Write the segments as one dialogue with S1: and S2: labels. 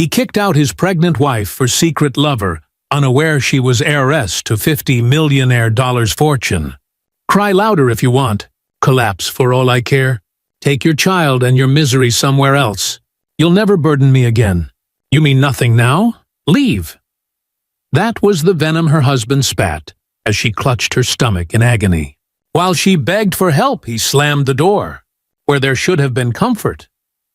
S1: He kicked out his pregnant wife for secret lover, unaware she was heiress to $50 million fortune. Cry louder if you want. Collapse for all I care. Take your child and your misery somewhere else. You'll never burden me again. You mean nothing now? Leave. That was the venom her husband spat, as she clutched her stomach in agony. While she begged for help, he slammed the door. Where there should have been comfort,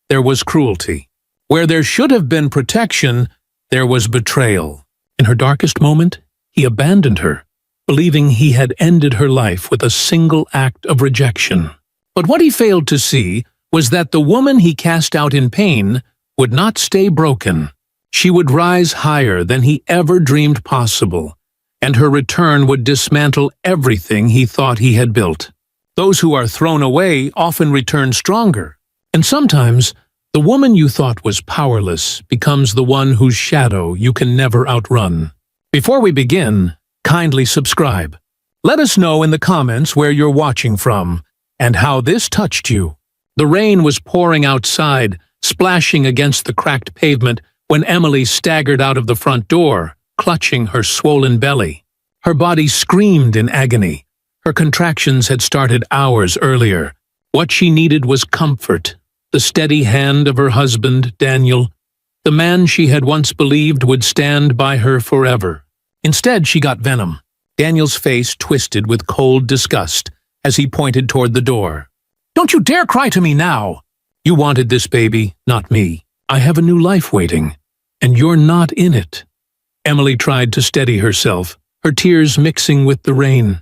S1: there was cruelty. Where there should have been protection, there was betrayal. In her darkest moment, he abandoned her, believing he had ended her life with a single act of rejection. But what he failed to see was that the woman he cast out in pain would not stay broken. She would rise higher than he ever dreamed possible, and her return would dismantle everything he thought he had built. Those who are thrown away often return stronger, and sometimes the woman you thought was powerless becomes the one whose shadow you can never outrun. Before we begin, kindly subscribe. Let us know in the comments where you're watching from and how this touched you. The rain was pouring outside, splashing against the cracked pavement when Emily staggered out of the front door, clutching her swollen belly. Her body screamed in agony. Her contractions had started hours earlier. What she needed was comfort, the steady hand of her husband, Daniel, the man she had once believed would stand by her forever. Instead, she got venom. Daniel's face twisted with cold disgust as he pointed toward the door. "Don't you dare cry to me now! You wanted this baby, not me. I have a new life waiting, and you're not in it." Emily tried to steady herself, her tears mixing with the rain.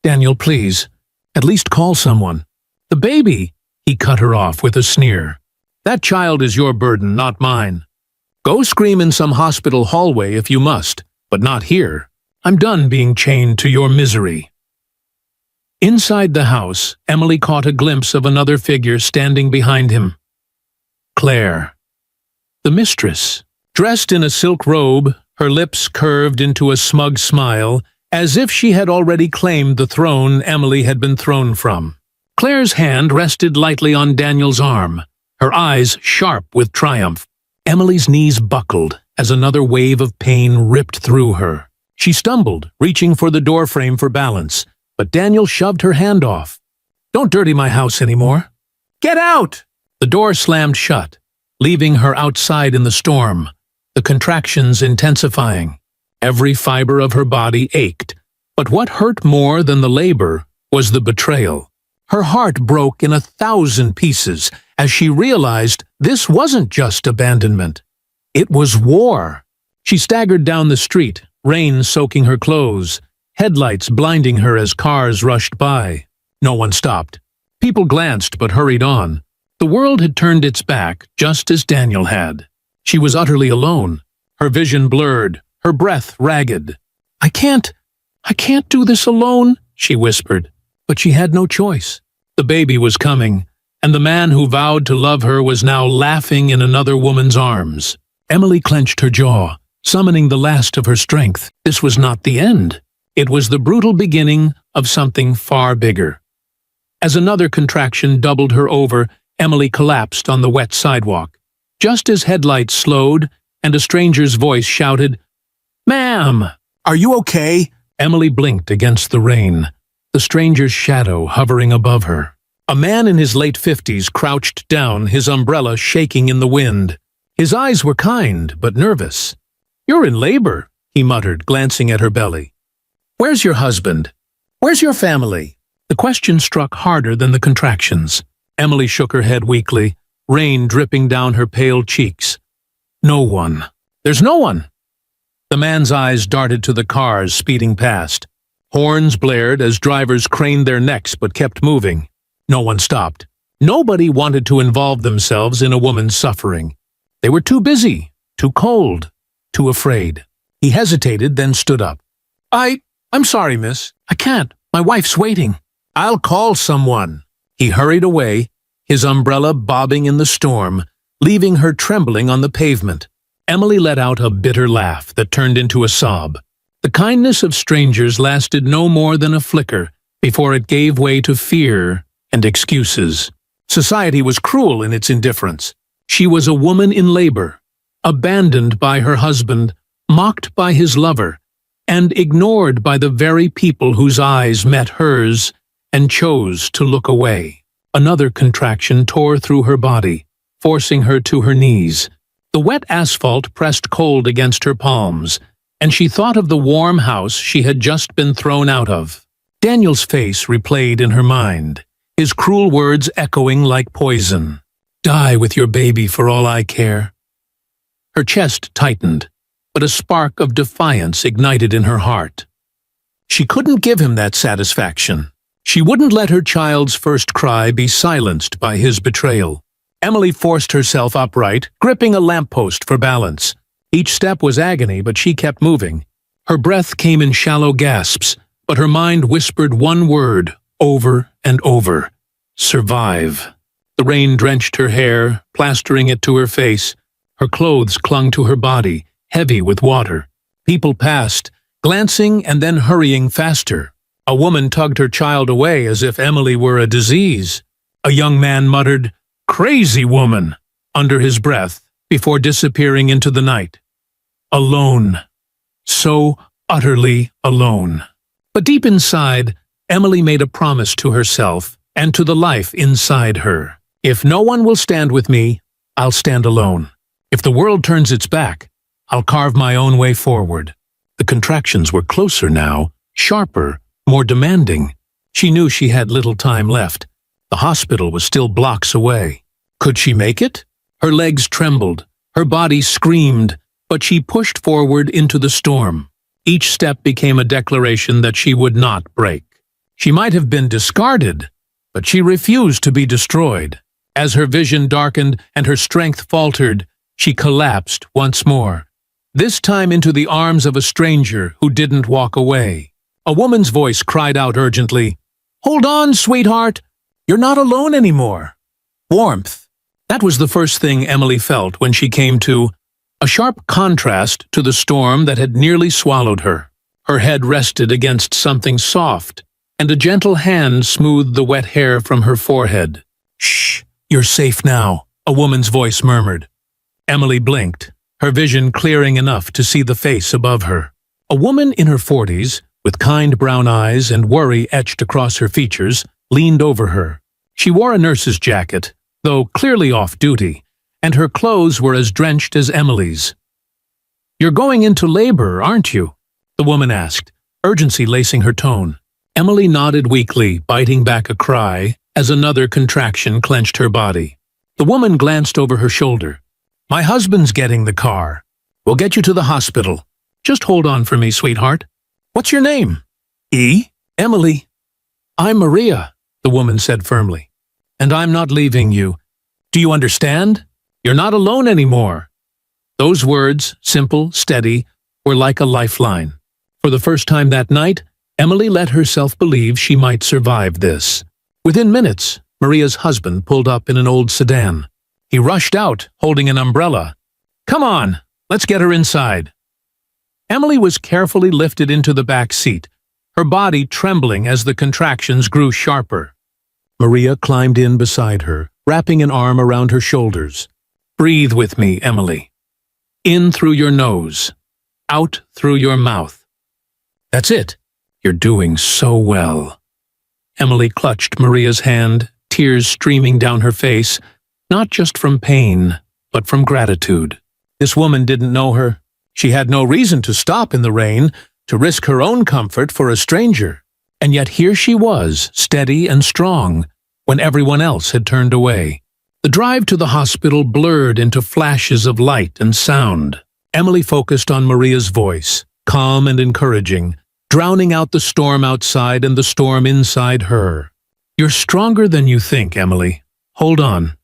S1: "Daniel, please, at least call someone." "The baby," he cut her off with a sneer. "That child is your burden, not mine. Go scream in some hospital hallway if you must, but not here. I'm done being chained to your misery." Inside the house, Emily caught a glimpse of another figure standing behind him. Claire. The mistress. Dressed in a silk robe, her lips curved into a smug smile, as if she had already claimed the throne Emily had been thrown from. Claire's hand rested lightly on Daniel's arm, her eyes sharp with triumph. Emily's knees buckled as another wave of pain ripped through her. She stumbled, reaching for the doorframe for balance, but Daniel shoved her hand off. "Don't dirty my house anymore." "Get out!" The door slammed shut, leaving her outside in the storm, the contractions intensifying. Every fiber of her body ached, but what hurt more than the labor was the betrayal. Her heart broke in 1,000 pieces as she realized this wasn't just abandonment. It was war. She staggered down the street, rain soaking her clothes, headlights blinding her as cars rushed by. No one stopped. People glanced but hurried on. The world had turned its back just as Daniel had. She was utterly alone, her vision blurred, her breath ragged. I can't do this alone," she whispered. But she had no choice. The baby was coming, and the man who vowed to love her was now laughing in another woman's arms. Emily clenched her jaw, summoning the last of her strength. This was not the end. It was the brutal beginning of something far bigger. As another contraction doubled her over, Emily collapsed on the wet sidewalk. Just as headlights slowed and a stranger's voice shouted, "Ma'am, are you okay?" Emily blinked against the rain, the stranger's shadow hovering above her. A man in his late 50s crouched down, his umbrella shaking in the wind. His eyes were kind but nervous. "You're in labor," he muttered, glancing at her belly. "Where's your husband? Where's your family?" The question struck harder than the contractions. Emily shook her head weakly, rain dripping down her pale cheeks. "No one. There's no one." The man's eyes darted to the cars speeding past. Horns blared as drivers craned their necks but kept moving. No one stopped. Nobody wanted to involve themselves in a woman's suffering. They were too busy, too cold, too afraid. He hesitated, then stood up. I'm sorry, miss. I can't. My wife's waiting." "I'll call someone." He hurried away, his umbrella bobbing in the storm, leaving her trembling on the pavement. Emily let out a bitter laugh that turned into a sob. The kindness of strangers lasted no more than a flicker before it gave way to fear and excuses. Society was cruel in its indifference. She was a woman in labor, abandoned by her husband, mocked by his lover, and ignored by the very people whose eyes met hers and chose to look away. Another contraction tore through her body, forcing her to her knees. The wet asphalt pressed cold against her palms, and she thought of the warm house she had just been thrown out of. Daniel's face replayed in her mind, his cruel words echoing like poison. "Die with your baby for all I care." Her chest tightened, but a spark of defiance ignited in her heart. She couldn't give him that satisfaction. She wouldn't let her child's first cry be silenced by his betrayal. Emily forced herself upright, gripping a lamppost for balance. Each step was agony, but she kept moving. Her breath came in shallow gasps, but her mind whispered one word over and over: survive. The rain drenched her hair, plastering it to her face. Her clothes clung to her body, heavy with water. People passed, glancing and then hurrying faster. A woman tugged her child away as if Emily were a disease. A young man muttered, "Crazy woman," under his breath, before disappearing into the night. Alone. So utterly alone. But deep inside, Emily made a promise to herself and to the life inside her. If no one will stand with me, I'll stand alone. If the world turns its back, I'll carve my own way forward. The contractions were closer now, sharper, more demanding. She knew she had little time left. The hospital was still blocks away. Could she make it? Her legs trembled, her body screamed, but she pushed forward into the storm. Each step became a declaration that she would not break. She might have been discarded, but she refused to be destroyed. As her vision darkened and her strength faltered, she collapsed once more, this time into the arms of a stranger who didn't walk away. A woman's voice cried out urgently, "Hold on, sweetheart! You're not alone anymore." Warmth. That was the first thing Emily felt when she came to, a sharp contrast to the storm that had nearly swallowed her. Her head rested against something soft, and a gentle hand smoothed the wet hair from her forehead. "Shh, you're safe now," a woman's voice murmured. Emily blinked, her vision clearing enough to see the face above her. A woman in her 40s, with kind brown eyes and worry etched across her features, leaned over her. She wore a nurse's jacket, though clearly off-duty, and her clothes were as drenched as Emily's. "You're going into labor, aren't you?" the woman asked, urgency lacing her tone. Emily nodded weakly, biting back a cry, as another contraction clenched her body. The woman glanced over her shoulder. "My husband's getting the car. We'll get you to the hospital. Just hold on for me, sweetheart. What's your name?" "E. Emily." "I'm Maria," the woman said firmly. "And I'm not leaving you. Do you understand? You're not alone anymore." Those words, simple, steady, were like a lifeline. For the first time that night, Emily let herself believe she might survive this. Within minutes, Maria's husband pulled up in an old sedan. He rushed out, holding an umbrella. "Come on, let's get her inside." Emily was carefully lifted into the back seat, her body trembling as the contractions grew sharper. Maria climbed in beside her, wrapping an arm around her shoulders. "Breathe with me, Emily. In through your nose, out through your mouth. That's it. You're doing so well." Emily clutched Maria's hand, tears streaming down her face, not just from pain, but from gratitude. This woman didn't know her. She had no reason to stop in the rain, to risk her own comfort for a stranger. And yet here she was, steady and strong, when everyone else had turned away. The drive to the hospital blurred into flashes of light and sound. Emily focused on Maria's voice, calm and encouraging, drowning out the storm outside and the storm inside her. "You're stronger than you think, Emily. Hold on.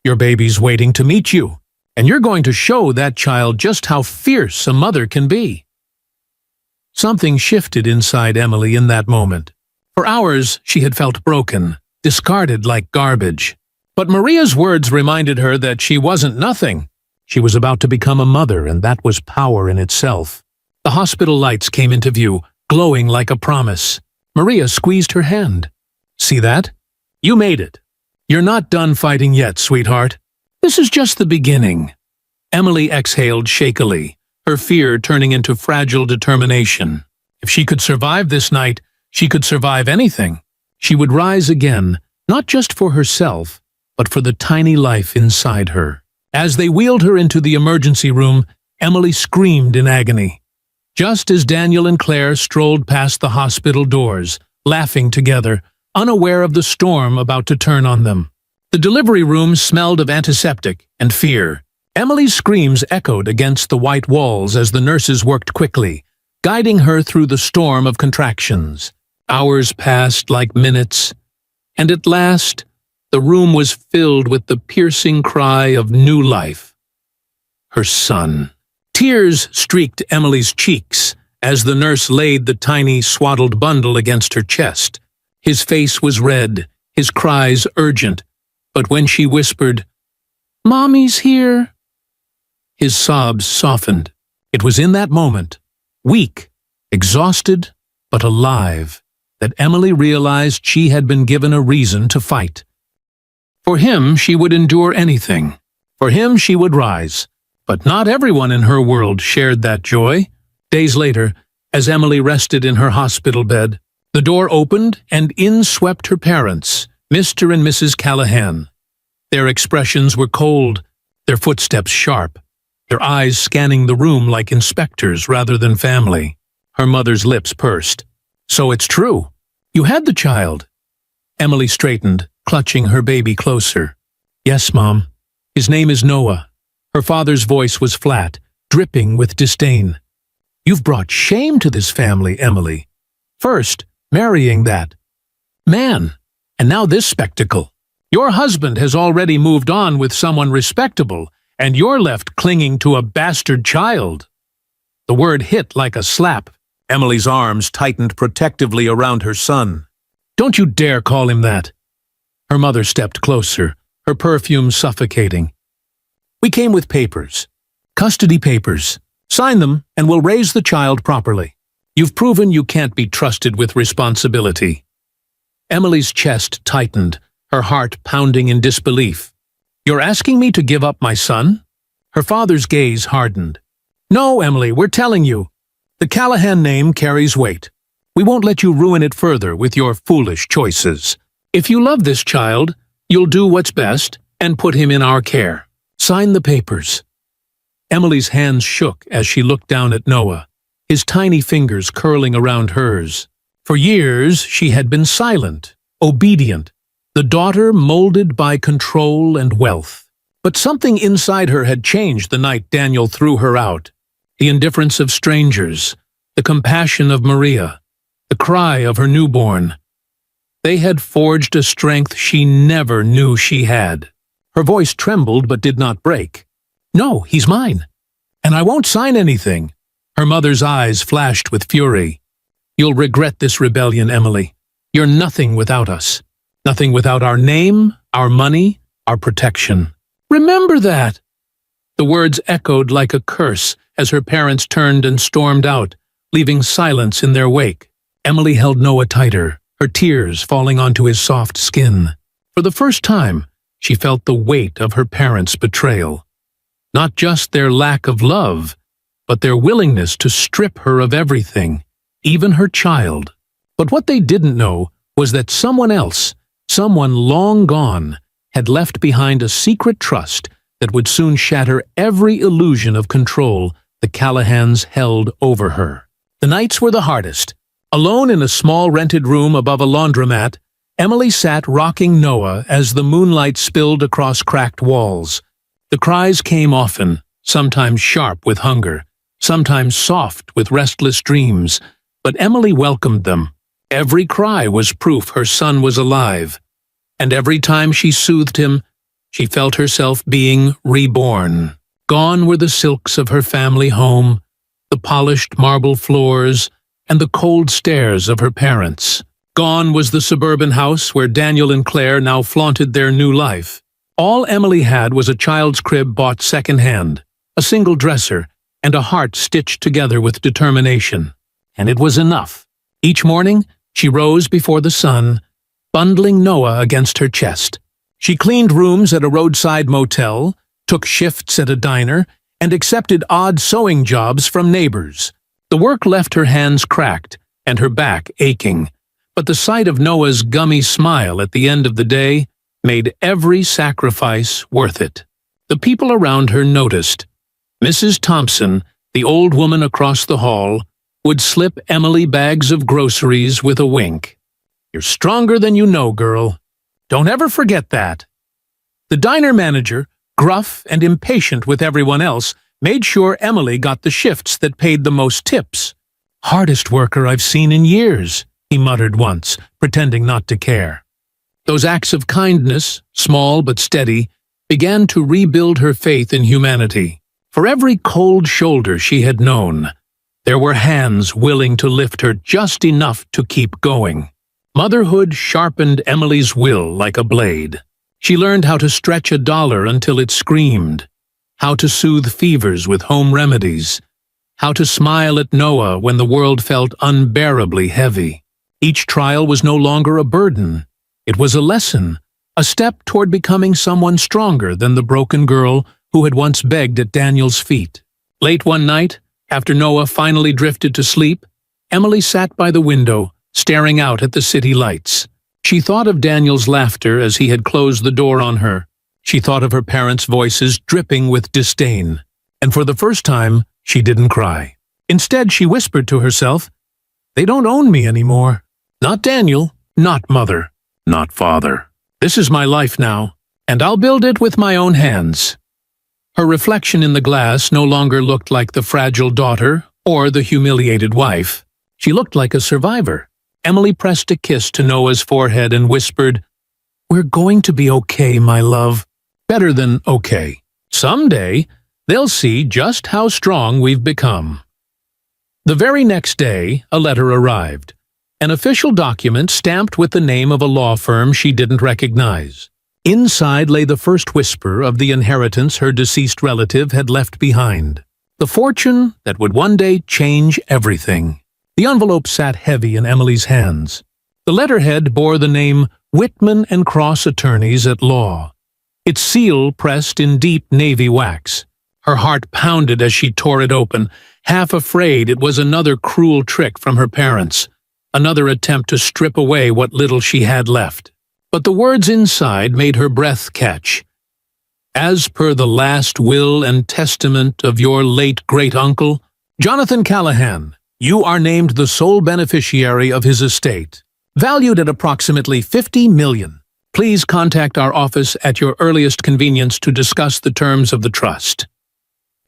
S1: Your baby's waiting to meet you, and you're going to show that child just how fierce a mother can be." Something shifted inside Emily in that moment. For hours, she had felt broken, discarded like garbage. But Maria's words reminded her that she wasn't nothing. She was about to become a mother, and that was power in itself. The hospital lights came into view, glowing like a promise. Maria squeezed her hand. "See that? You made it. You're not done fighting yet, sweetheart. This is just the beginning." Emily exhaled shakily, her fear turning into fragile determination. If she could survive this night, she could survive anything. She would rise again, not just for herself, but for the tiny life inside her. As they wheeled her into the emergency room, Emily screamed in agony. Just as Daniel and Claire strolled past the hospital doors, laughing together, unaware of the storm about to turn on them. The delivery room smelled of antiseptic and fear. Emily's screams echoed against the white walls as the nurses worked quickly, guiding her through the storm of contractions. Hours passed like minutes, and at last, the room was filled with the piercing cry of new life. Her son. Tears streaked Emily's cheeks as the nurse laid the tiny, swaddled bundle against her chest. His face was red, his cries urgent, but when she whispered, "Mommy's here," his sobs softened. It was in that moment, weak, exhausted, but alive, that Emily realized she had been given a reason to fight. For him, she would endure anything. For him, she would rise. But not everyone in her world shared that joy. Days later, as Emily rested in her hospital bed, the door opened and in swept her parents, Mr. and Mrs. Callahan. Their expressions were cold, their footsteps sharp, their eyes scanning the room like inspectors rather than family. Her mother's lips pursed. "So it's true. You had the child." Emily straightened, clutching her baby closer. "Yes, Mom. His name is Noah." Her father's voice was flat, dripping with disdain. "You've brought shame to this family, Emily. First, marrying that man, and now this spectacle. Your husband has already moved on with someone respectable, and you're left clinging to a bastard child." The word hit like a slap. Emily's arms tightened protectively around her son. "Don't you dare call him that." Her mother stepped closer, her perfume suffocating. "We came with papers. Custody papers. Sign them, and we'll raise the child properly. You've proven you can't be trusted with responsibility." Emily's chest tightened, her heart pounding in disbelief. "You're asking me to give up my son?" Her father's gaze hardened. "No, Emily, we're telling you. The Callahan name carries weight. We won't let you ruin it further with your foolish choices. If you love this child, you'll do what's best and put him in our care. Sign the papers." Emily's hands shook as she looked down at Noah, his tiny fingers curling around hers. For years, she had been silent, obedient, the daughter molded by control and wealth. But something inside her had changed the night Daniel threw her out. The indifference of strangers, the compassion of Maria, the cry of her newborn. They had forged a strength she never knew she had. Her voice trembled but did not break. "No, he's mine. And I won't sign anything." Her mother's eyes flashed with fury. "You'll regret this rebellion, Emily. You're nothing without us. Nothing without our name, our money, our protection. Remember that!" The words echoed like a curse as her parents turned and stormed out, leaving silence in their wake. Emily held Noah tighter, her tears falling onto his soft skin. For the first time, she felt the weight of her parents' betrayal. Not just their lack of love, but their willingness to strip her of everything, even her child. But what they didn't know was that someone else, someone long gone, had left behind a secret trust that would soon shatter every illusion of control the Callahans held over her. The nights were the hardest. Alone in a small rented room above a laundromat, Emily sat rocking Noah as the moonlight spilled across cracked walls. The cries came often, sometimes sharp with hunger, sometimes soft with restless dreams, but Emily welcomed them. Every cry was proof her son was alive, and every time she soothed him, she felt herself being reborn. Gone were the silks of her family home, the polished marble floors, and the cold stares of her parents. Gone was the suburban house where Daniel and Claire now flaunted their new life. All Emily had was a child's crib bought second-hand, a single dresser, and a heart stitched together with determination. And it was enough. Each morning, she rose before the sun, bundling Noah against her chest. She cleaned rooms at a roadside motel, took shifts at a diner, and accepted odd sewing jobs from neighbors. The work left her hands cracked and her back aching, but the sight of Noah's gummy smile at the end of the day made every sacrifice worth it. The people around her noticed. Mrs. Thompson, the old woman across the hall, would slip Emily bags of groceries with a wink. "You're stronger than you know, girl. Don't ever forget that." The diner manager, gruff and impatient with everyone else, made sure Emily got the shifts that paid the most tips. "Hardest worker I've seen in years," he muttered once, pretending not to care. Those acts of kindness, small but steady, began to rebuild her faith in humanity. For every cold shoulder she had known, there were hands willing to lift her just enough to keep going. Motherhood sharpened Emily's will like a blade. She learned how to stretch a dollar until it screamed, how to soothe fevers with home remedies, how to smile at Noah when the world felt unbearably heavy. Each trial was no longer a burden. It was a lesson, a step toward becoming someone stronger than the broken girl who had once begged at Daniel's feet. Late one night, after Noah finally drifted to sleep, Emily sat by the window, staring out at the city lights. She thought of Daniel's laughter as he had closed the door on her. She thought of her parents' voices dripping with disdain. And for the first time, she didn't cry. Instead, she whispered to herself, "They don't own me anymore. Not Daniel, not mother, not father. This is my life now, and I'll build it with my own hands." Her reflection in the glass no longer looked like the fragile daughter or the humiliated wife. She looked like a survivor. Emily pressed a kiss to Noah's forehead and whispered, "We're going to be okay, my love. Better than okay. Someday, they'll see just how strong we've become." The very next day, a letter arrived. An official document stamped with the name of a law firm she didn't recognize. Inside lay the first whisper of the inheritance her deceased relative had left behind. The fortune that would one day change everything. The envelope sat heavy in Emily's hands. The letterhead bore the name Whitman and Cross Attorneys at Law, its seal pressed in deep navy wax. Her heart pounded as she tore it open, half afraid it was another cruel trick from her parents, another attempt to strip away what little she had left. But the words inside made her breath catch. "As per the last will and testament of your late great-uncle, Jonathan Callahan, you are named the sole beneficiary of his estate, valued at approximately $50 million. Please contact our office at your earliest convenience to discuss the terms of the trust."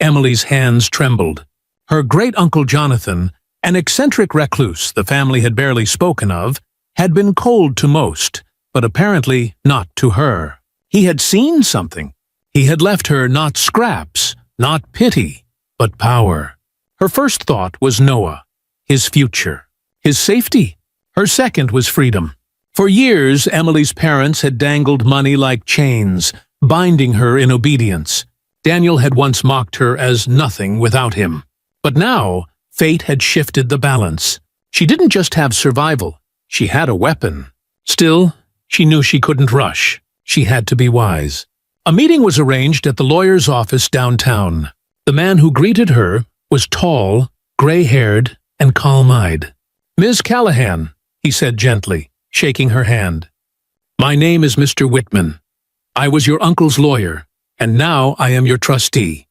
S1: Emily's hands trembled. Her great-uncle Jonathan, an eccentric recluse the family had barely spoken of, had been cold to most, but apparently not to her. He had seen something. He had left her not scraps, not pity, but power. Her first thought was Noah, his future, his safety. Her second was freedom. For years, Emily's parents had dangled money like chains, binding her in obedience. Daniel had once mocked her as nothing without him. But now, fate had shifted the balance. She didn't just have survival, she had a weapon. Still, she knew she couldn't rush. She had to be wise. A meeting was arranged at the lawyer's office downtown. The man who greeted her was tall, gray-haired, and calm-eyed. "Ms. Callahan," he said gently, shaking her hand. "My name is Mr. Whitman. I was your uncle's lawyer, and now I am your trustee.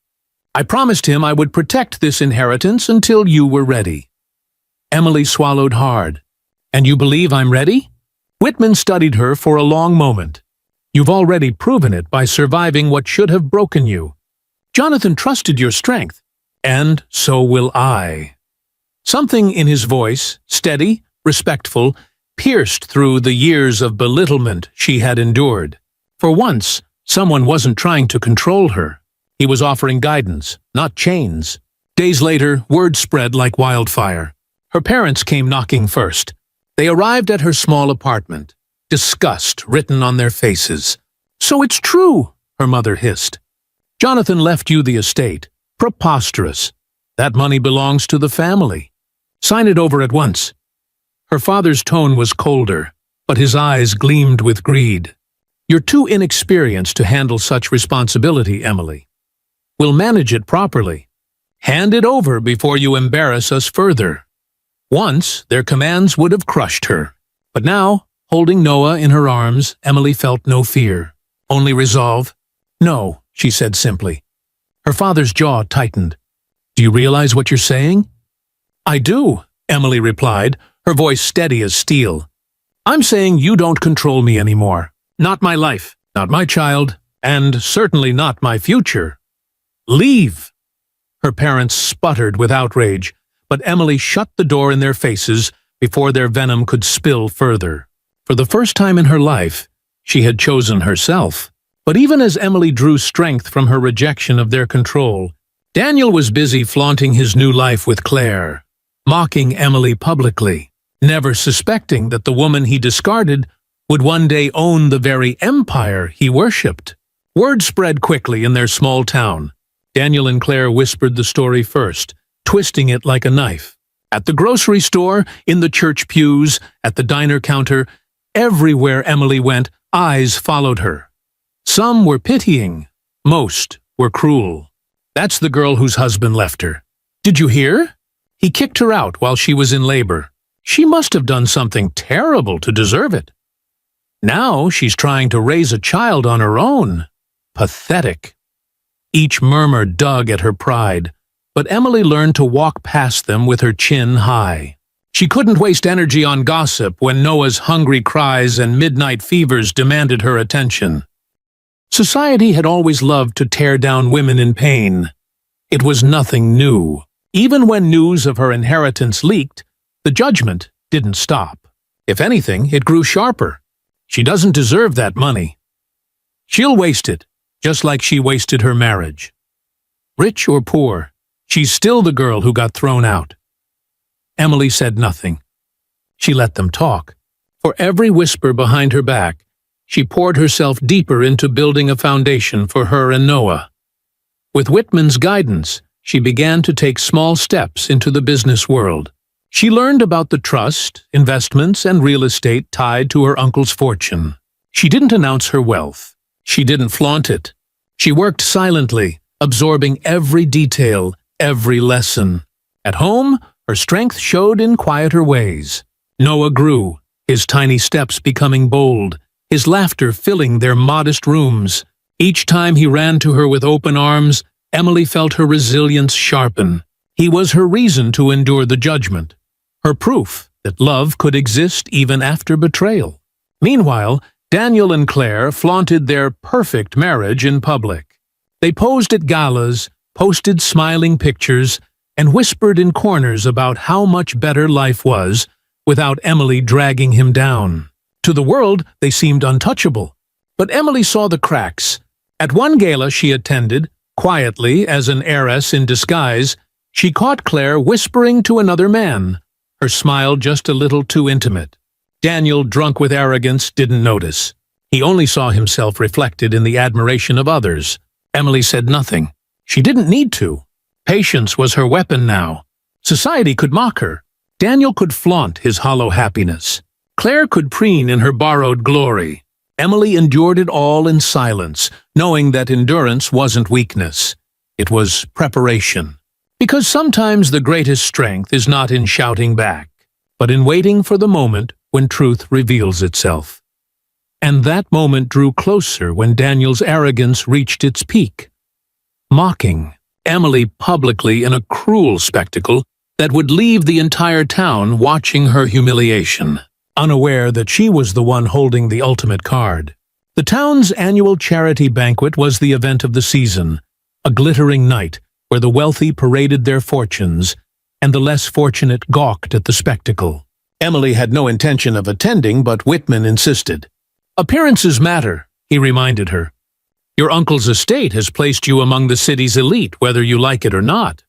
S1: I promised him I would protect this inheritance until you were ready." Emily swallowed hard. "And you believe I'm ready?" Whitman studied her for a long moment. "You've already proven it by surviving what should have broken you. Jonathan trusted your strength, and so will I." Something in his voice, steady, respectful, pierced through the years of belittlement she had endured. For once, someone wasn't trying to control her. He was offering guidance, not chains. Days later, word spread like wildfire. Her parents came knocking first. They arrived at her small apartment, disgust written on their faces. "So it's true," her mother hissed. "Jonathan left you the estate. Preposterous. That money belongs to the family. Sign it over at once." Her father's tone was colder, but his eyes gleamed with greed. "You're too inexperienced to handle such responsibility, Emily." We'll manage it properly. Hand it over before you embarrass us further." Once, their commands would have crushed her. But now, holding Noah in her arms, Emily felt no fear, only resolve. "No," she said simply. Her father's jaw tightened. "Do you realize what you're saying?" "I do," Emily replied, her voice steady as steel. "I'm saying you don't control me anymore. Not my life, not my child, and certainly not my future. Leave!" Her parents sputtered with outrage, but Emily shut the door in their faces before their venom could spill further. For the first time in her life, she had chosen herself. But even as Emily drew strength from her rejection of their control, Daniel was busy flaunting his new life with Claire, mocking Emily publicly, never suspecting that the woman he discarded would one day own the very empire he worshipped. Word spread quickly in their small town. Daniel and Claire whispered the story first, twisting it like a knife. At the grocery store, in the church pews, at the diner counter, everywhere Emily went, eyes followed her. Some were pitying, most were cruel. "That's the girl whose husband left her. Did you hear? He kicked her out while she was in labor. She must have done something terrible to deserve it. Now she's trying to raise a child on her own. Pathetic." Each murmur dug at her pride, but Emily learned to walk past them with her chin high. She couldn't waste energy on gossip when Noah's hungry cries and midnight fevers demanded her attention. Society had always loved to tear down women in pain. It was nothing new. Even when news of her inheritance leaked, the judgment didn't stop. If anything, it grew sharper. She doesn't deserve that money. She'll waste it, just like she wasted her marriage. Rich or poor, she's still the girl who got thrown out. Emily said nothing. She let them talk. For every whisper behind her back, she poured herself deeper into building a foundation for her and Noah. With Whitman's guidance, she began to take small steps into the business world. She learned about the trust, investments, and real estate tied to her uncle's fortune. She didn't announce her wealth. She didn't flaunt it. She worked silently, absorbing every detail, every lesson. At home, her strength showed in quieter ways. Noah grew, his tiny steps becoming bold, his laughter filling their modest rooms. Each time he ran to her with open arms, Emily felt her resilience sharpen. He was her reason to endure the judgment, her proof that love could exist even after betrayal. Meanwhile, Daniel and Claire flaunted their perfect marriage in public. They posed at galas, posted smiling pictures, and whispered in corners about how much better life was without Emily dragging him down. To the world, they seemed untouchable. But Emily saw the cracks. At one gala she attended, quietly as an heiress in disguise, she caught Claire whispering to another man, her smile just a little too intimate. Daniel, drunk with arrogance, didn't notice. He only saw himself reflected in the admiration of others. Emily said nothing. She didn't need to. Patience was her weapon now. Society could mock her. Daniel could flaunt his hollow happiness. Claire could preen in her borrowed glory. Emily endured it all in silence, knowing that endurance wasn't weakness. It was preparation. Because sometimes the greatest strength is not in shouting back, but in waiting for the moment when truth reveals itself. And that moment drew closer when Daniel's arrogance reached its peak. Mocking Emily publicly in a cruel spectacle that would leave the entire town watching her humiliation, unaware that she was the one holding the ultimate card. The town's annual charity banquet was the event of the season, a glittering night where the wealthy paraded their fortunes and the less fortunate gawked at the spectacle. Emily had no intention of attending, but Whitman insisted. "Appearances matter," he reminded her. "Your uncle's estate has placed you among the city's elite, whether you like it or not.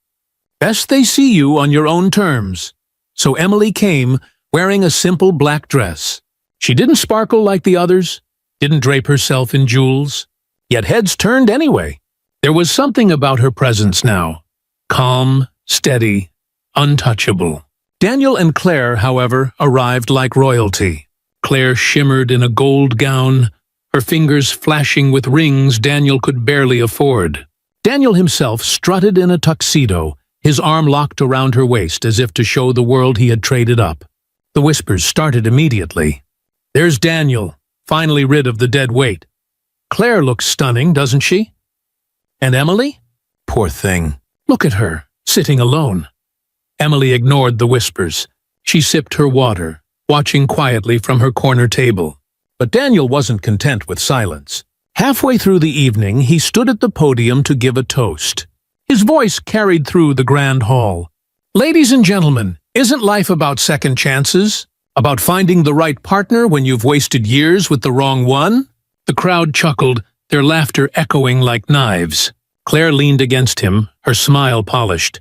S1: Best they see you on your own terms." So Emily came, wearing a simple black dress. She didn't sparkle like the others, didn't drape herself in jewels, yet heads turned anyway. There was something about her presence now, calm, steady, untouchable. Daniel and Claire, however, arrived like royalty. Claire shimmered in a gold gown, her fingers flashing with rings Daniel could barely afford. Daniel himself strutted in a tuxedo, his arm locked around her waist as if to show the world he had traded up. The whispers started immediately. "There's Daniel, finally rid of the dead weight. Claire looks stunning, doesn't she? And Emily? Poor thing. Look at her, sitting alone." Emily ignored the whispers. She sipped her water, watching quietly from her corner table. But Daniel wasn't content with silence. Halfway through the evening, he stood at the podium to give a toast. His voice carried through the grand hall. "Ladies and gentlemen, isn't life about second chances? About finding the right partner when you've wasted years with the wrong one?" The crowd chuckled, their laughter echoing like knives. Claire leaned against him, her smile polished.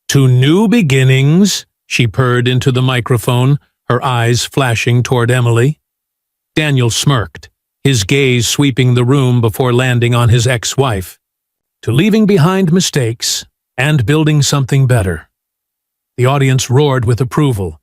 S1: "To new beginnings," she purred into the microphone, her eyes flashing toward Emily. Daniel smirked, his gaze sweeping the room before landing on his ex-wife. "To leaving behind mistakes and building something better." The audience roared with approval.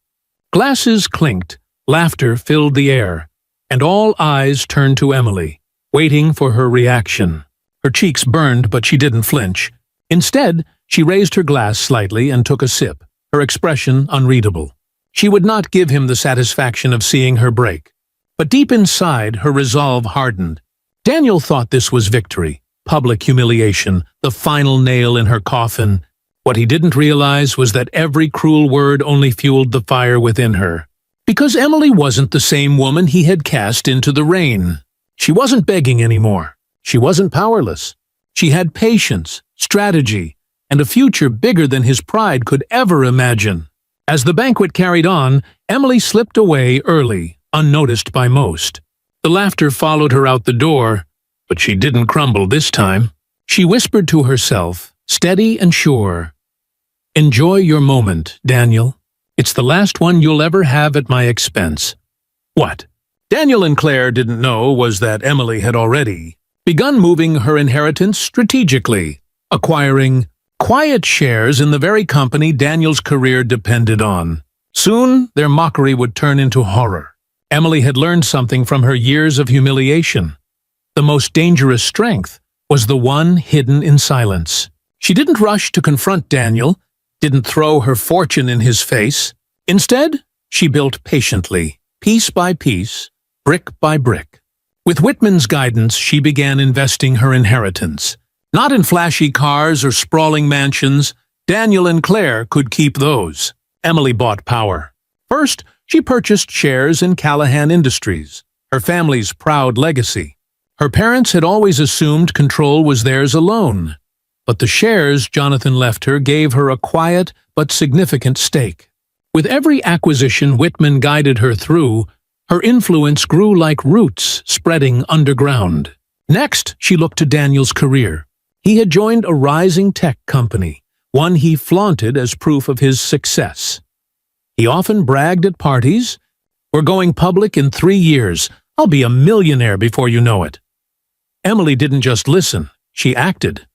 S1: Glasses clinked, laughter filled the air, and all eyes turned to Emily, waiting for her reaction. Her cheeks burned, but she didn't flinch. Instead, she raised her glass slightly and took a sip, her expression unreadable. She would not give him the satisfaction of seeing her break. But deep inside, her resolve hardened. Daniel thought this was victory, public humiliation, the final nail in her coffin. What he didn't realize was that every cruel word only fueled the fire within her. Because Emily wasn't the same woman he had cast into the rain. She wasn't begging anymore. She wasn't powerless. She had patience, strategy, and a future bigger than his pride could ever imagine. As the banquet carried on, Emily slipped away early, unnoticed by most. The laughter followed her out the door, but she didn't crumble this time. She whispered to herself, steady and sure, "Enjoy your moment, Daniel. It's the last one you'll ever have at my expense." What Daniel and Claire didn't know was that Emily had already begun moving her inheritance strategically, acquiring quiet shares in the very company Daniel's career depended on. Soon, their mockery would turn into horror. Emily had learned something from her years of humiliation. The most dangerous strength was the one hidden in silence. She didn't rush to confront Daniel, didn't throw her fortune in his face. Instead, she built patiently, piece by piece, brick by brick. With Whitman's guidance, she began investing her inheritance. Not in flashy cars or sprawling mansions. Daniel and Claire could keep those. Emily bought power. First, she purchased shares in Callahan Industries, her family's proud legacy. Her parents had always assumed control was theirs alone. But the shares Jonathan left her gave her a quiet but significant stake. With every acquisition Whitman guided her through, her influence grew like roots spreading underground. Next, she looked to Daniel's career. He had joined a rising tech company, one he flaunted as proof of his success. He often bragged at parties, "We're going public in 3 years. I'll be a millionaire before you know it." Emily didn't just listen, she acted.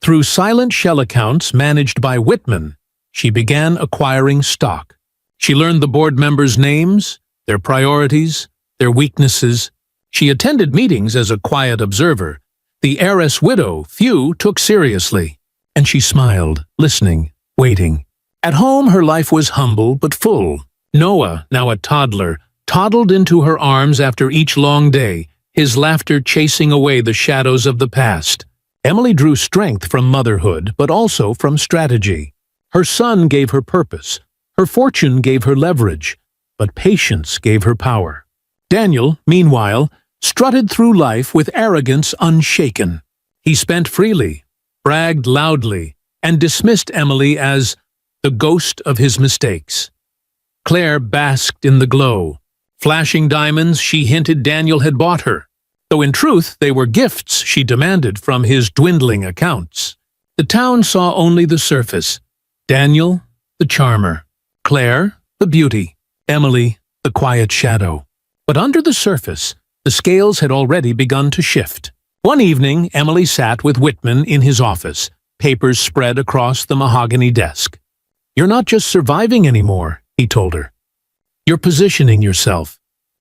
S1: Through silent shell accounts managed by Whitman, she began acquiring stock. She learned the board members' names, their priorities, their weaknesses. She attended meetings as a quiet observer. The heiress widow few took seriously. And she smiled, listening, waiting. At home, her life was humble but full. Noah, now a toddler, toddled into her arms after each long day, his laughter chasing away the shadows of the past. Emily drew strength from motherhood, but also from strategy. Her son gave her purpose. Her fortune gave her leverage, but patience gave her power. Daniel, meanwhile, strutted through life with arrogance unshaken. He spent freely, bragged loudly, and dismissed Emily as the ghost of his mistakes. Claire basked in the glow. Flashing diamonds she hinted Daniel had bought her, though in truth they were gifts she demanded from his dwindling accounts. The town saw only the surface. Daniel, the charmer. Claire, the beauty. Emily, the quiet shadow. But under the surface, the scales had already begun to shift. One evening, Emily sat with Whitman in his office, papers spread across the mahogany desk. "You're not just surviving anymore," he told her. "You're positioning yourself.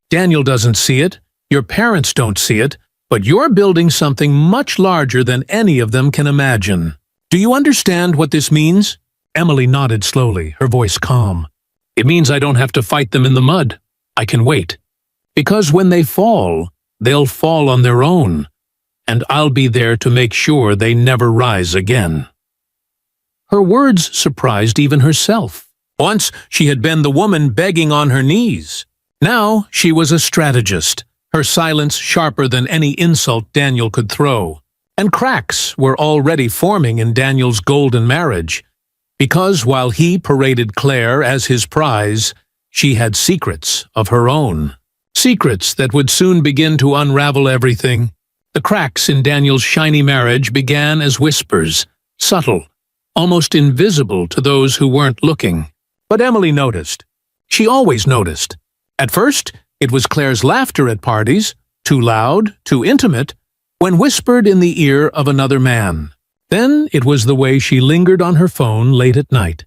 S1: Daniel doesn't see it, your parents don't see it, But you're building something much larger than any of them can imagine. Do you understand what this means? Emily nodded slowly, her voice calm. It means I don't have to fight them in the mud. I can wait. Because when they fall, they'll fall on their own, and I'll be there to make sure they never rise again. Her words surprised even herself. Once she had been the woman begging on her knees. Now she was a strategist, her silence sharper than any insult Daniel could throw. And cracks were already forming in Daniel's golden marriage, because while he paraded Claire as his prize, she had secrets of her own. Secrets that would soon begin to unravel everything. The cracks in Daniel's shiny marriage began as whispers, subtle, almost invisible to those who weren't looking. But Emily noticed. She always noticed. At first, it was Claire's laughter at parties, too loud, too intimate, when whispered in the ear of another man. Then it was the way she lingered on her phone late at night,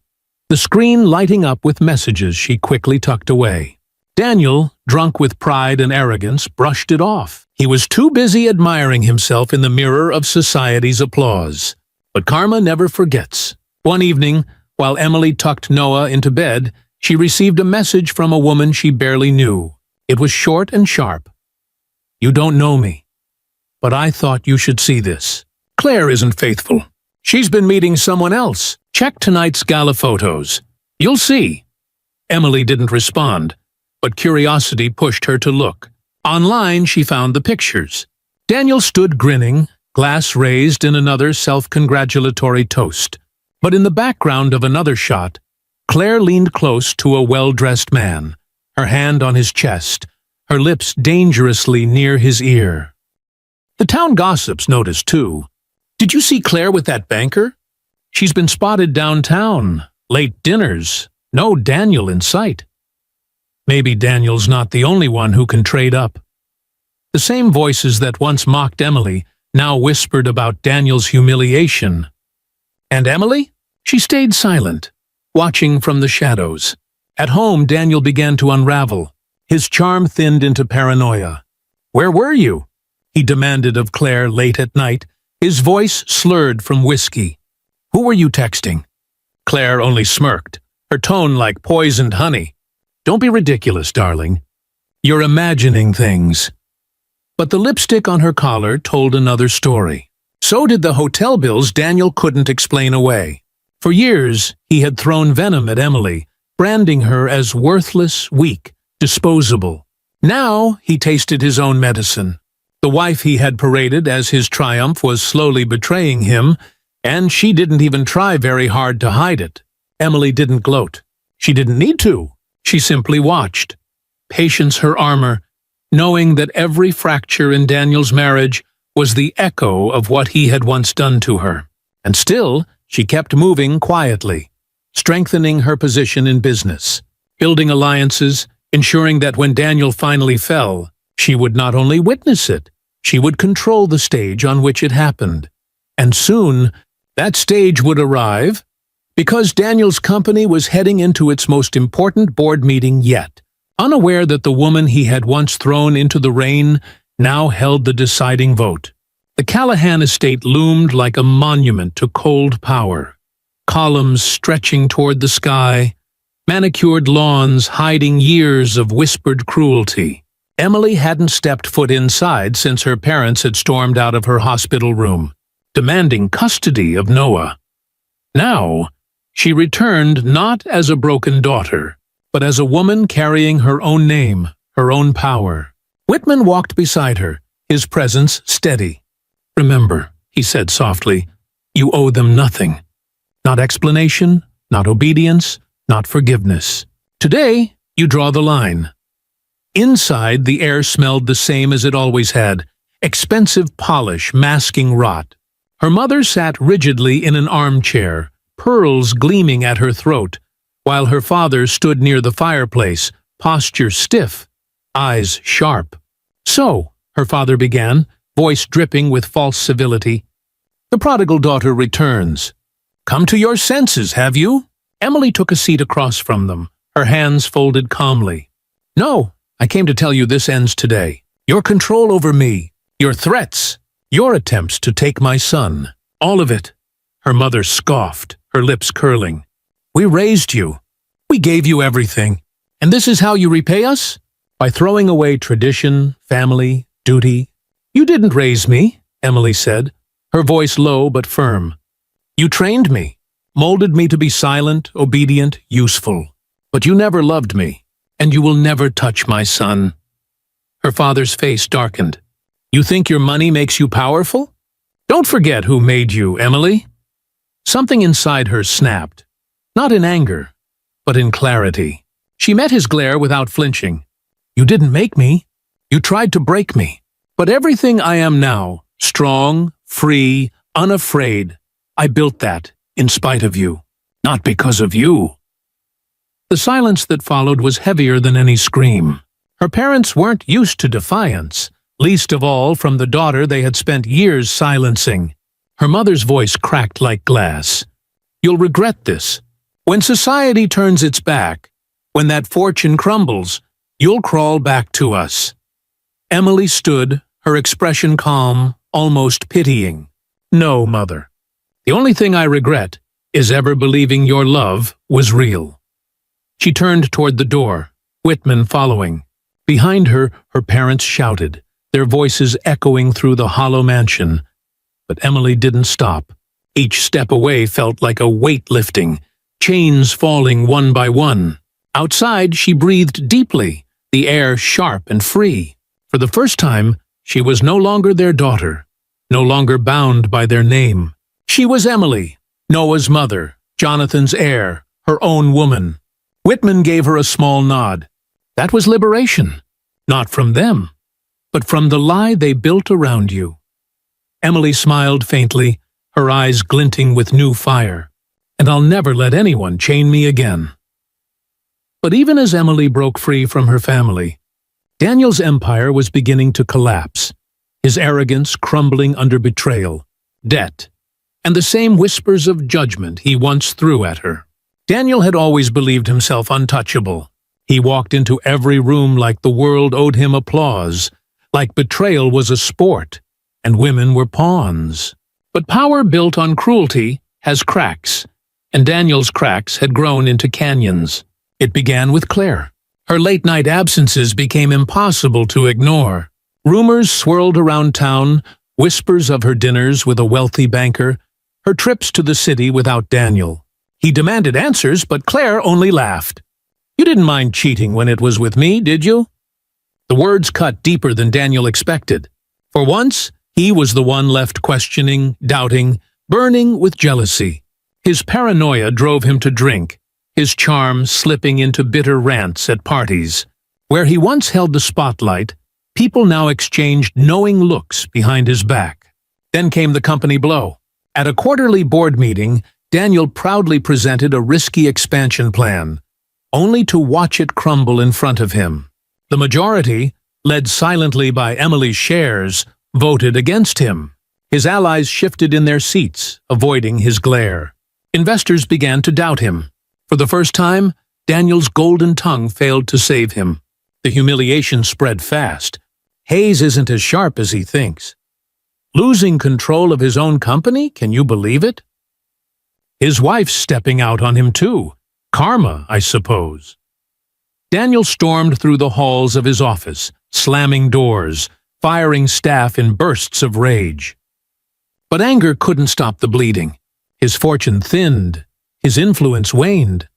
S1: the screen lighting up with messages she quickly tucked away. Daniel, drunk with pride and arrogance, brushed it off. He was too busy admiring himself in the mirror of society's applause. But karma never forgets. One evening, while Emily tucked Noah into bed, she received a message from a woman she barely knew. It was short and sharp. You don't know me, but I thought you should see this. Claire isn't faithful. She's been meeting someone else. Check tonight's gala photos. You'll see. Emily didn't respond, but curiosity pushed her to look. Online, she found the pictures. Daniel stood grinning, glass raised in another self-congratulatory toast. But in the background of another shot, Claire leaned close to a well-dressed man, her hand on his chest, her lips dangerously near his ear. The town gossips noticed, too. Did you see Claire with that banker? She's been spotted downtown, late dinners, no Daniel in sight. Maybe Daniel's not the only one who can trade up. The same voices that once mocked Emily now whispered about Daniel's humiliation. And Emily? She stayed silent, watching from the shadows. At home, Daniel began to unravel. His charm thinned into paranoia. Where were you? He demanded of Claire late at night, his voice slurred from whiskey. Who were you texting? Claire only smirked, her tone like poisoned honey. Don't be ridiculous, darling. You're imagining things. But the lipstick on her collar told another story. So did the hotel bills Daniel couldn't explain away. For years, he had thrown venom at Emily, branding her as worthless, weak, disposable. Now he tasted his own medicine. The wife he had paraded as his triumph was slowly betraying him, and she didn't even try very hard to hide it. Emily didn't gloat. She didn't need to. She simply watched. Patience her armor, knowing that every fracture in Daniel's marriage was the echo of what he had once done to her. And still, she kept moving quietly, strengthening her position in business, building alliances, ensuring that when Daniel finally fell, she would not only witness it, she would control the stage on which it happened. And soon, that stage would arrive, because Daniel's company was heading into its most important board meeting yet, unaware that the woman he had once thrown into the rain now held the deciding vote. The Callahan estate loomed like a monument to cold power, columns stretching toward the sky, manicured lawns hiding years of whispered cruelty. Emily hadn't stepped foot inside since her parents had stormed out of her hospital room, demanding custody of Noah. Now, she returned not as a broken daughter, but as a woman carrying her own name, her own power. Whitman walked beside her, his presence steady. Remember, he said softly, you owe them nothing. Not explanation, not obedience, not forgiveness. Today, you draw the line. Inside, the air smelled the same as it always had, expensive polish masking rot. Her mother sat rigidly in an armchair, pearls gleaming at her throat, while her father stood near the fireplace, posture stiff, eyes sharp. So, her father began, voice dripping with false civility, the prodigal daughter returns. Come to your senses, have you? Emily took a seat across from them, her hands folded calmly. No, I came to tell you this ends today. Your control over me, Your threats, your attempts to take my son, all of it. Her mother scoffed, her lips curling. We raised you. We gave you everything. And this is how you repay us? By throwing away tradition, family, duty. You didn't raise me, Emily said, her voice low but firm. You trained me, molded me to be silent, obedient, useful. But you never loved me, and you will never touch my son. Her father's face darkened. You think your money makes you powerful? Don't forget who made you, Emily. Something inside her snapped, not in anger, but in clarity. She met his glare without flinching. You didn't make me. You tried to break me. But everything I am now, strong, free, unafraid, I built that in spite of you, not because of you. The silence that followed was heavier than any scream. Her parents weren't used to defiance, least of all from the daughter they had spent years silencing. Her mother's voice cracked like glass. You'll regret this. When society turns its back, when that fortune crumbles, you'll crawl back to us. Emily stood, her expression calm, almost pitying. No, Mother. The only thing I regret is ever believing your love was real. She turned toward the door, Whitman following. Behind her, her parents shouted, their voices echoing through the hollow mansion. But Emily didn't stop. Each step away felt like a weight lifting, chains falling one by one. Outside, she breathed deeply, the air sharp and free. For the first time, she was no longer their daughter, no longer bound by their name. She was Emily, Noah's mother, Jonathan's heir, her own woman. Whitman gave her a small nod. That was liberation, not from them, but from the lie they built around you. Emily smiled faintly, her eyes glinting with new fire. And I'll never let anyone chain me again. But even as Emily broke free from her family, Daniel's empire was beginning to collapse, his arrogance crumbling under betrayal, debt, and the same whispers of judgment he once threw at her. Daniel had always believed himself untouchable. He walked into every room like the world owed him applause, like betrayal was a sport, and women were pawns. But power built on cruelty has cracks, and Daniel's cracks had grown into canyons. It began with Claire. Her late-night absences became impossible to ignore. Rumors swirled around town, whispers of her dinners with a wealthy banker, her trips to the city without Daniel. He demanded answers, but Claire only laughed. You didn't mind cheating when it was with me, did you? The words cut deeper than Daniel expected. For once, he was the one left questioning, doubting, burning with jealousy. His paranoia drove him to drink, his charm slipping into bitter rants at parties. Where he once held the spotlight, people now exchanged knowing looks behind his back. Then came the company blow. At a quarterly board meeting, Daniel proudly presented a risky expansion plan, only to watch it crumble in front of him. The majority, led silently by Emily's shares, voted against him. His allies shifted in their seats, avoiding his glare. Investors began to doubt him. For the first time, Daniel's golden tongue failed to save him. The humiliation spread fast. Hayes isn't as sharp as he thinks. Losing control of his own company, can you believe it? His wife's stepping out on him too. Karma, I suppose. Daniel stormed through the halls of his office, slamming doors, firing staff in bursts of rage. But anger couldn't stop the bleeding. His fortune thinned, his influence waned,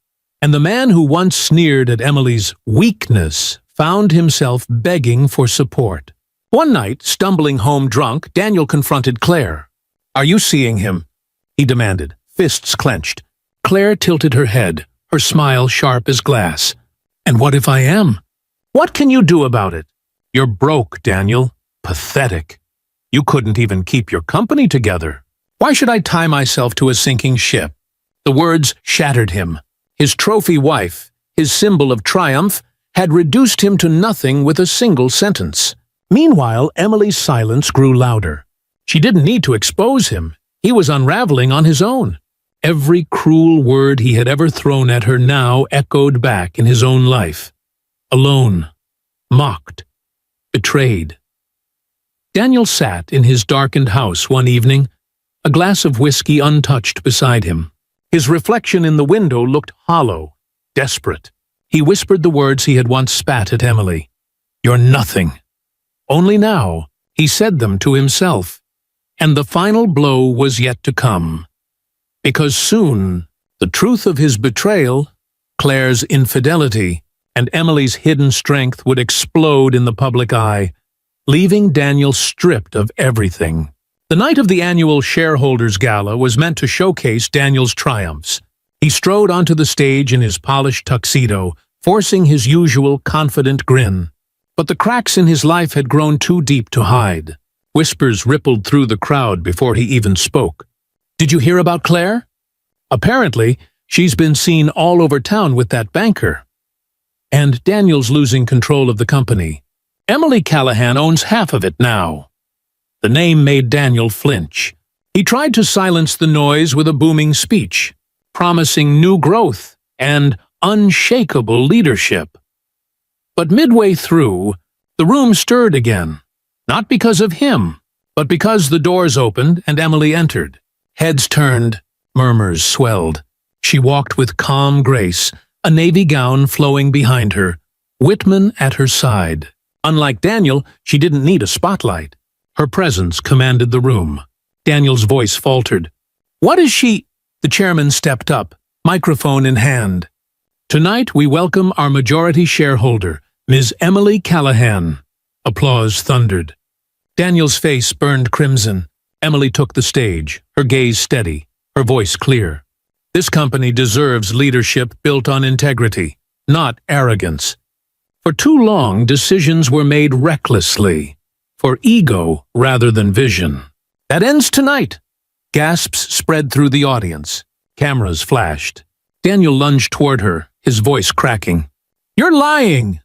S1: and the man who once sneered at Emily's weakness found himself begging for support. One night, stumbling home drunk, Daniel confronted Claire. "Are you seeing him?" he demanded, fists clenched. Claire tilted her head, her smile sharp as glass. "And what if I am? What can you do about it? You're broke, Daniel. Pathetic. You couldn't even keep your company together. Why should I tie myself to a sinking ship?" The words shattered him. His trophy wife, his symbol of triumph, had reduced him to nothing with a single sentence. Meanwhile, Emily's silence grew louder. She didn't need to expose him. He was unraveling on his own. Every cruel word he had ever thrown at her now echoed back in his own life. Alone, mocked, betrayed. Daniel sat in his darkened house one evening, a glass of whiskey untouched beside him. His reflection in the window looked hollow, desperate. He whispered the words he had once spat at Emily. "You're nothing." Only now he said them to himself, and the final blow was yet to come. Because soon the truth of his betrayal, Claire's infidelity, and Emily's hidden strength would explode in the public eye, leaving Daniel stripped of everything. The night of the annual Shareholders' Gala was meant to showcase Daniel's triumphs. He strode onto the stage in his polished tuxedo, forcing his usual confident grin. But the cracks in his life had grown too deep to hide. Whispers rippled through the crowd before he even spoke. "Did you hear about Claire? Apparently, she's been seen all over town with that banker. And Daniel's losing control of the company. Emily Callahan owns half of it now." The name made Daniel flinch. He tried to silence the noise with a booming speech, promising new growth and unshakable leadership. But midway through, the room stirred again, not because of him, but because the doors opened and Emily entered. Heads turned, murmurs swelled. She walked with calm grace, a navy gown flowing behind her, Whitman at her side. Unlike Daniel, she didn't need a spotlight. Her presence commanded the room. Daniel's voice faltered. "What is she—" The chairman stepped up, microphone in hand. "Tonight we welcome our majority shareholder, Ms. Emily Callahan." Applause thundered. Daniel's face burned crimson. Emily took the stage, her gaze steady, her voice clear. "This company deserves leadership built on integrity, not arrogance. For too long, decisions were made recklessly, for ego rather than vision. That ends tonight." Gasps spread through the audience. Cameras flashed. Daniel lunged toward her, his voice cracking. "You're lying!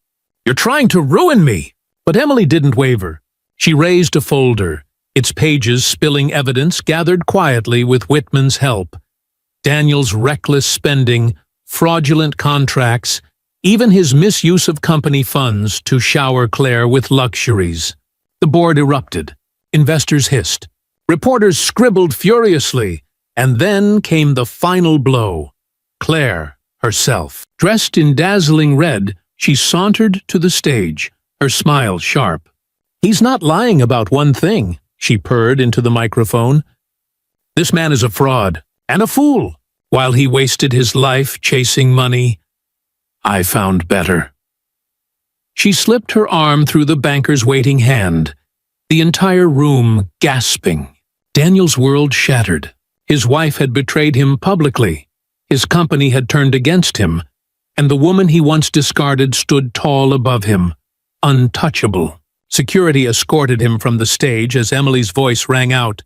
S1: You're trying to ruin me!" But Emily didn't waver. She raised a folder, its pages spilling evidence gathered quietly with Whitman's help. Daniel's reckless spending, fraudulent contracts, even his misuse of company funds to shower Claire with luxuries. The board erupted. Investors hissed. Reporters scribbled furiously. And then came the final blow. Claire herself. Dressed in dazzling red, she sauntered to the stage, her smile sharp. "He's not lying about one thing," she purred into the microphone. "This man is a fraud and a fool. While he wasted his life chasing money, I found better." She slipped her arm through the banker's waiting hand, the entire room gasping. Daniel's world shattered. His wife had betrayed him publicly. His company had turned against him, and the woman he once discarded stood tall above him, untouchable. Security escorted him from the stage as Emily's voice rang out.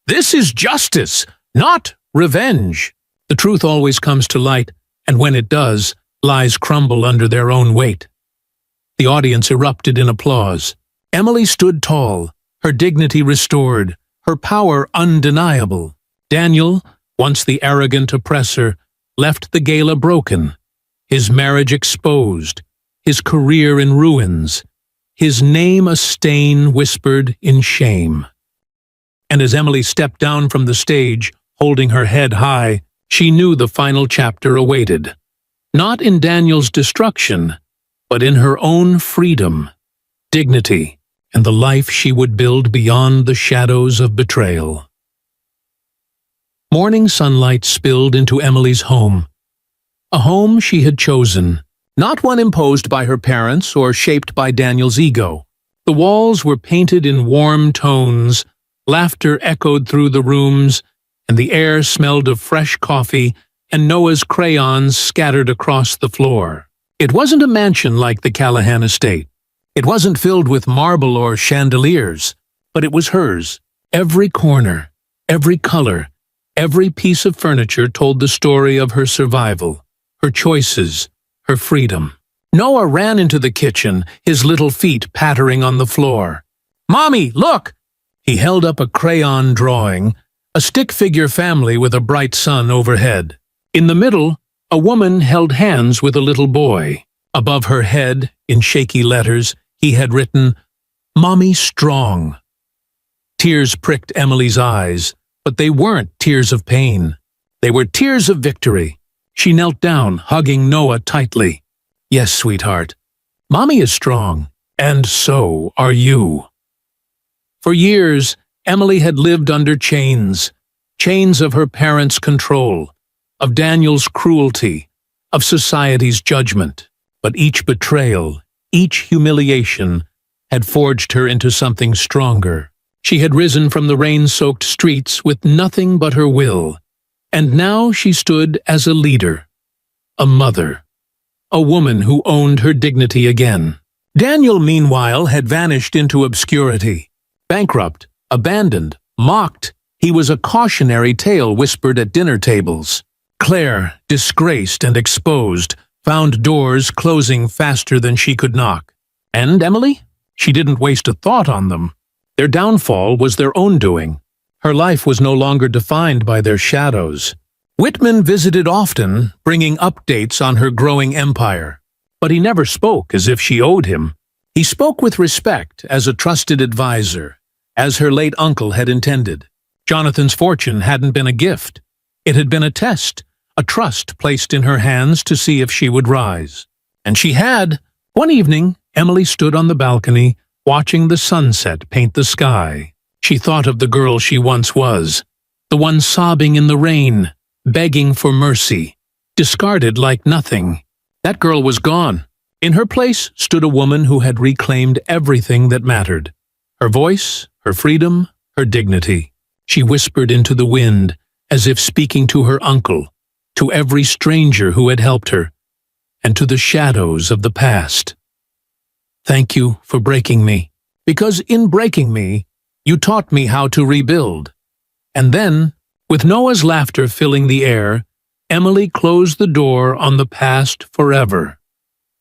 S1: "This is justice, not revenge." The truth always comes to light, and when it does, lies crumble under their own weight. The audience erupted in applause. Emily stood tall, her dignity restored, her power undeniable. Daniel, once the arrogant oppressor, left the gala broken, his marriage exposed, his career in ruins, his name a stain whispered in shame. And as Emily stepped down from the stage, holding her head high, she knew the final chapter awaited. Not in Daniel's destruction, but in her own freedom, dignity, and the life she would build beyond the shadows of betrayal. Morning sunlight spilled into Emily's home. A home she had chosen, not one imposed by her parents or shaped by Daniel's ego. The walls were painted in warm tones, laughter echoed through the rooms, and the air smelled of fresh coffee and Noah's crayons scattered across the floor. It wasn't a mansion like the Callahan estate. It wasn't filled with marble or chandeliers, but it was hers. Every corner, every color, every piece of furniture told the story of her survival, her choices, her freedom. Noah ran into the kitchen, his little feet pattering on the floor. "Mommy, look!" He held up a crayon drawing, a stick-figure family with a bright sun overhead. In the middle, a woman held hands with a little boy. Above her head, in shaky letters, he had written, "Mommy Strong." Tears pricked Emily's eyes, but they weren't tears of pain. They were tears of victory. She knelt down, hugging Noah tightly. "Yes, sweetheart. Mommy is strong, and so are you." For years, Emily had lived under chains. Chains of her parents' control, of Daniel's cruelty, of society's judgment. But each betrayal, each humiliation, had forged her into something stronger. She had risen from the rain-soaked streets with nothing but her will, and now she stood as a leader, a mother, a woman who owned her dignity again. Daniel, meanwhile, had vanished into obscurity. Bankrupt, abandoned, mocked, he was a cautionary tale whispered at dinner tables. Claire, disgraced and exposed, found doors closing faster than she could knock. And Emily? She didn't waste a thought on them. Their downfall was their own doing. Her life was no longer defined by their shadows. Whitman visited often, bringing updates on her growing empire. But he never spoke as if she owed him. He spoke with respect, as a trusted advisor, as her late uncle had intended. Jonathan's fortune hadn't been a gift. It had been a test, a trust placed in her hands to see if she would rise. And she had. One evening, Emily stood on the balcony, watching the sunset paint the sky. She thought of the girl she once was, the one sobbing in the rain, begging for mercy, discarded like nothing. That girl was gone. In her place stood a woman who had reclaimed everything that mattered. Her voice, her freedom, her dignity. She whispered into the wind, as if speaking to her uncle, to every stranger who had helped her, and to the shadows of the past. "Thank you for breaking me, because in breaking me, you taught me how to rebuild." And then, with Noah's laughter filling the air, Emily closed the door on the past forever.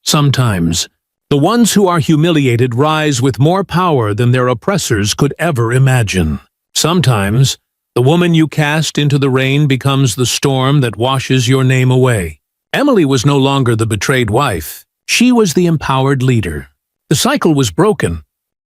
S1: Sometimes, the ones who are humiliated rise with more power than their oppressors could ever imagine. Sometimes, the woman you cast into the rain becomes the storm that washes your name away. Emily was no longer the betrayed wife. She was the empowered leader. The cycle was broken,